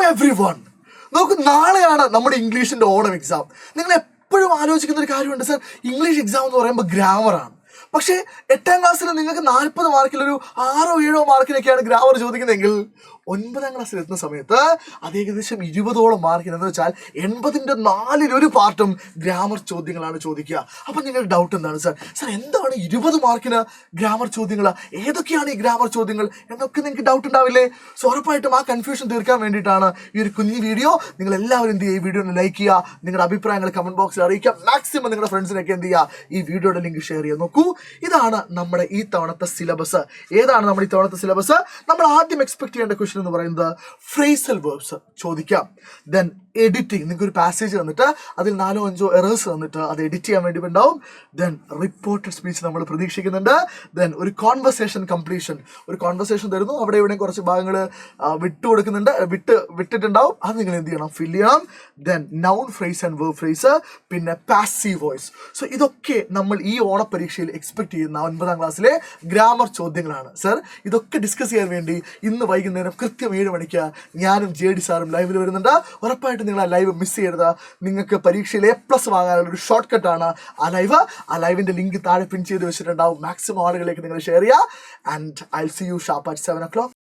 Everyone, നമുക്ക് നാളെയാണ് നമ്മുടെ ഇംഗ്ലീഷിൻ്റെ ഓണം എക്സാം. നിങ്ങൾ എപ്പോഴും ആലോചിക്കുന്ന ഒരു കാര്യമുണ്ട്, സർ ഇംഗ്ലീഷ് എക്സാം എന്ന് പറയുമ്പോൾ ഗ്രാമറാണ്. പക്ഷേ 8ാം ക്ലാസ്സിൽ നിങ്ങൾക്ക് 40 മാർക്കിലൊരു 6 or 7 മാർക്കിനൊക്കെയാണ് ഗ്രാമർ ചോദിക്കുന്നതെങ്കിൽ 9ാം ക്ലാസ്സിൽ എത്തുന്ന സമയത്ത് അത് ഏകദേശം 20ഓളം മാർക്കിന്, എന്ന് വെച്ചാൽ 80ന്റെ 4/1 പാർട്ടും ഗ്രാമർ ചോദ്യങ്ങളാണ് ചോദിക്കുക. അപ്പം നിങ്ങളുടെ ഡൗട്ട് എന്താണ്, സർ എന്താണ് 20 മാർക്കിന് ഗ്രാമർ ചോദ്യങ്ങൾ, ഏതൊക്കെയാണ് ഈ ഗ്രാമർ ചോദ്യങ്ങൾ എന്നൊക്കെ നിങ്ങൾക്ക് ഡൗട്ട് ഉണ്ടാവില്ലേ? സോ ഉറപ്പായിട്ടും ആ കൺഫ്യൂഷൻ തീർക്കാൻ വേണ്ടിയിട്ടാണ് ഈ ഒരു കുഞ്ഞു വീഡിയോ. നിങ്ങൾ എല്ലാവരും എന്ത് ചെയ്യുക, ഈ വീഡിയോ ലൈക്ക് ചെയ്യുക, നിങ്ങളുടെ അഭിപ്രായങ്ങൾ കമന്റ് ബോക്സിൽ അറിയിക്കുക. മാക്സിമം നിങ്ങളുടെ ഫ്രണ്ട്സിനൊക്കെ എന്ത് ചെയ്യുക, ഈ വീഡിയോയുടെ ലിങ്ക് ഷെയർ ചെയ്യുക. നോക്കൂ, ഇതാണ് നമ്മുടെ ഈ തവണത്തെ സിലബസ്. ഏതാണ് നമ്മുടെ ഈ തവണത്തെ സിലബസ്? നമ്മൾ ആദ്യം എക്സ്പെക്ട് ചെയ്യേണ്ട ക്വസ്റ്റ്യൻ എന്ന് പറയുന്നത് ഫ്രേസൽ വേർബ്സ് ചോദിക്കാം. ദെൻ എഡിറ്റിംഗ്, നിങ്ങൾക്ക് ഒരു പാസേജ് തന്നിട്ട് അതിൽ 4-5 എറേഴ്സ് തന്നിട്ട് അത് എഡിറ്റ് ചെയ്യാൻ വേണ്ടി ഉണ്ടാവും. ദെൻ റിപ്പോർട്ടഡ് സ്പീച്ച് നമ്മൾ പ്രതീക്ഷിക്കുന്നുണ്ട്. ദെൻ ഒരു കോൺവെർസേഷൻ കംപ്ലീഷൻ, ഒരു കോൺവെർസേഷൻ തരുന്നു, അവിടെ ഇവിടെ കുറച്ച് ഭാഗങ്ങൾ വിട്ടിട്ടുണ്ടാവും, അത് നിങ്ങൾ എന്ത് ചെയ്യണം, ഫിൽ ചെയ്യണം. Then noun phrase and verb phrase, പിന്നെ പാസീവ് വോയിസ്. സോ ഇതൊക്കെ നമ്മൾ ഈ ഓണപ്പരീക്ഷയിൽ എക്സ്പെക്ട് ചെയ്യുന്ന 9ാം ക്ലാസ്സിലെ ഗ്രാമർ ചോദ്യങ്ങളാണ്. സർ ഇതൊക്കെ ഡിസ്കസ് ചെയ്യാൻ വേണ്ടി ഇന്ന് വൈകുന്നേരം കൃത്യം 7 മണിക്ക് ഞാനും JD സാറും ലൈവിൽ വരുന്നുണ്ട്. ഉറപ്പായിട്ടും നിങ്ങൾ ആ ലൈവ് മിസ് ചെയ്യരുത്. നിങ്ങൾക്ക് പരീക്ഷയിൽ A+ വാങ്ങാനുള്ള ഒരു ഷോർട്ട് കട്ടാണ് ആ ലൈവ്. ആ ലൈവിൻ്റെ ലിങ്ക് താഴെ പിൻ ചെയ്ത് വെച്ചിട്ടുണ്ടാവും. മാക്സിമം ആളുകളിലേക്ക് നിങ്ങൾ ഷെയർ ചെയ്യുക. And I will see you sharp at 7 o'clock.